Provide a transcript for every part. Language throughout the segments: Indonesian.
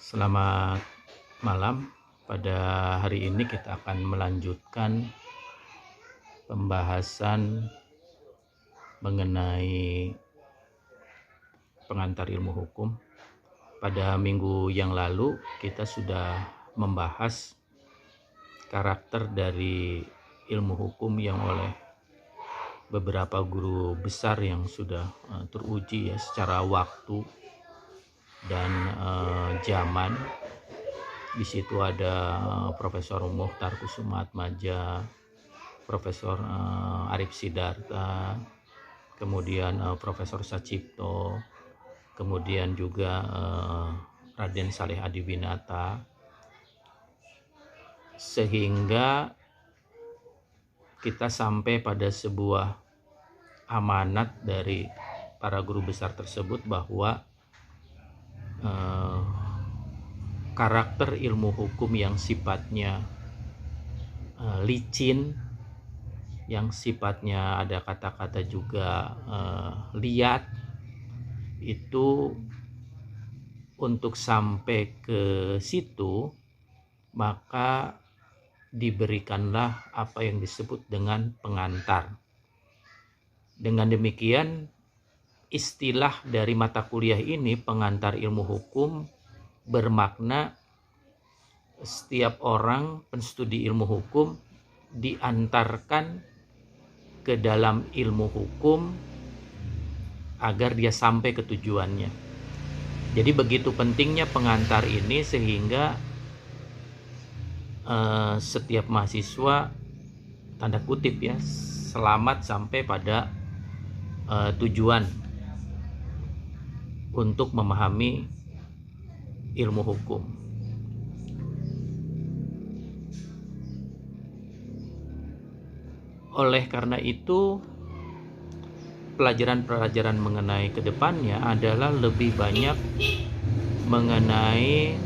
Selamat malam. Pada hari ini kita akan melanjutkan pembahasan mengenai pengantar ilmu hukum. Pada minggu yang lalu kita sudah membahas karakter dari ilmu hukum yang oleh beberapa guru besar yang sudah teruji ya secara waktu dan zaman. Di situ ada Profesor Muhtar Kusumaatmadja, Profesor Arif Sidarta, kemudian Profesor Sacipto, kemudian juga Raden Saleh Adiwinata, sehingga kita sampai pada sebuah amanat dari para guru besar tersebut bahwa karakter ilmu hukum yang sifatnya licin, yang sifatnya ada kata-kata juga liat, itu untuk sampai ke situ maka diberikanlah apa yang disebut dengan pengantar. Dengan demikian istilah dari mata kuliah ini, pengantar ilmu hukum, bermakna setiap orang penstudi ilmu hukum diantarkan ke dalam ilmu hukum agar dia sampai ke tujuannya. Jadi begitu pentingnya pengantar ini sehingga setiap mahasiswa, tanda kutip ya, selamat sampai pada tujuan untuk memahami ilmu hukum. Oleh karena itu, pelajaran-pelajaran mengenai kedepannya adalah lebih banyak mengenai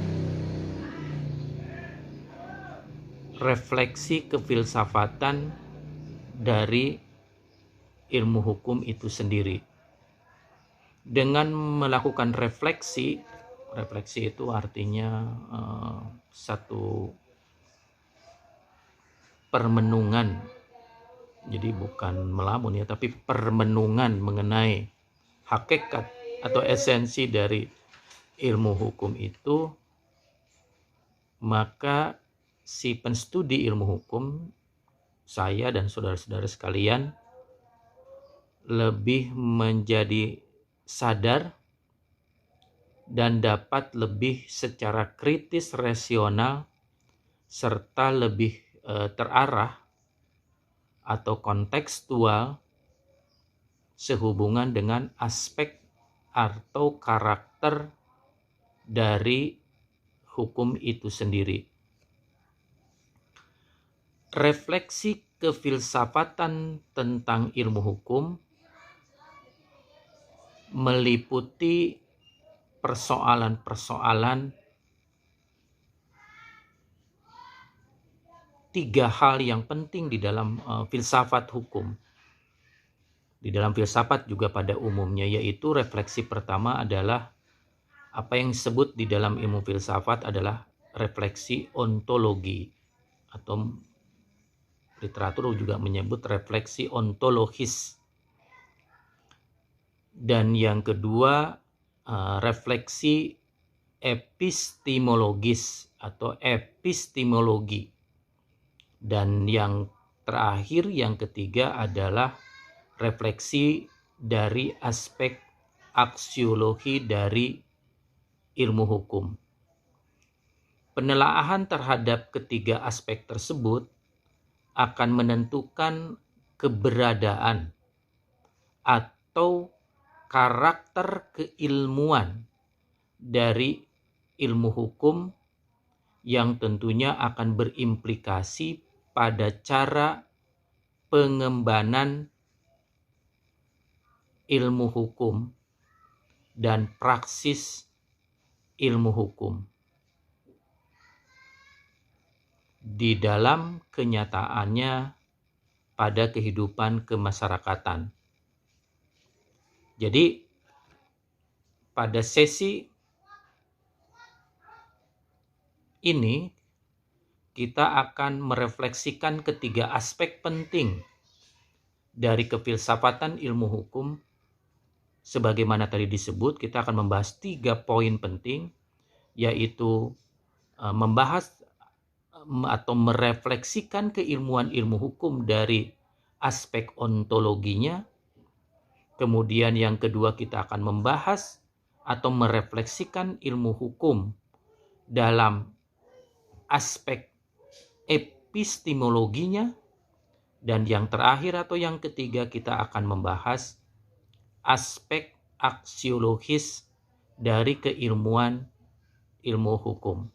refleksi kefilsafatan dari ilmu hukum itu sendiri. Dengan melakukan refleksi itu artinya satu permenungan. Jadi bukan melamun ya, tapi permenungan mengenai hakikat atau esensi dari ilmu hukum itu, maka si penstudi ilmu hukum, saya dan saudara-saudara sekalian, lebih menjadi sadar dan dapat lebih secara kritis, rasional, serta lebih terarah atau kontekstual sehubungan dengan aspek atau karakter dari hukum itu sendiri. Refleksi kefilsafatan tentang ilmu hukum meliputi persoalan-persoalan tiga hal yang penting di dalam filsafat hukum. Di dalam filsafat juga pada umumnya, yaitu refleksi pertama adalah apa yang disebut di dalam ilmu filsafat adalah refleksi ontologi, atau literatur juga menyebut refleksi ontologis. Dan yang kedua, refleksi epistemologis atau epistemologi. Dan yang terakhir, yang ketiga adalah refleksi dari aspek aksiologi dari ilmu hukum. Penelaahan terhadap ketiga aspek tersebut akan menentukan keberadaan atau karakter keilmuan dari ilmu hukum yang tentunya akan berimplikasi pada cara pengembangan ilmu hukum dan praksis ilmu hukum di dalam kenyataannya pada kehidupan kemasyarakatan. Jadi pada sesi ini kita akan merefleksikan ketiga aspek penting dari kefilsafatan ilmu hukum. Sebagaimana tadi disebut, kita akan membahas 3 poin penting, yaitu membahas atau merefleksikan keilmuan ilmu hukum dari aspek ontologinya. Kemudian yang kedua, kita akan membahas atau merefleksikan ilmu hukum dalam aspek epistemologinya. Dan yang terakhir atau yang ketiga, kita akan membahas aspek aksiologis dari keilmuan ilmu hukum.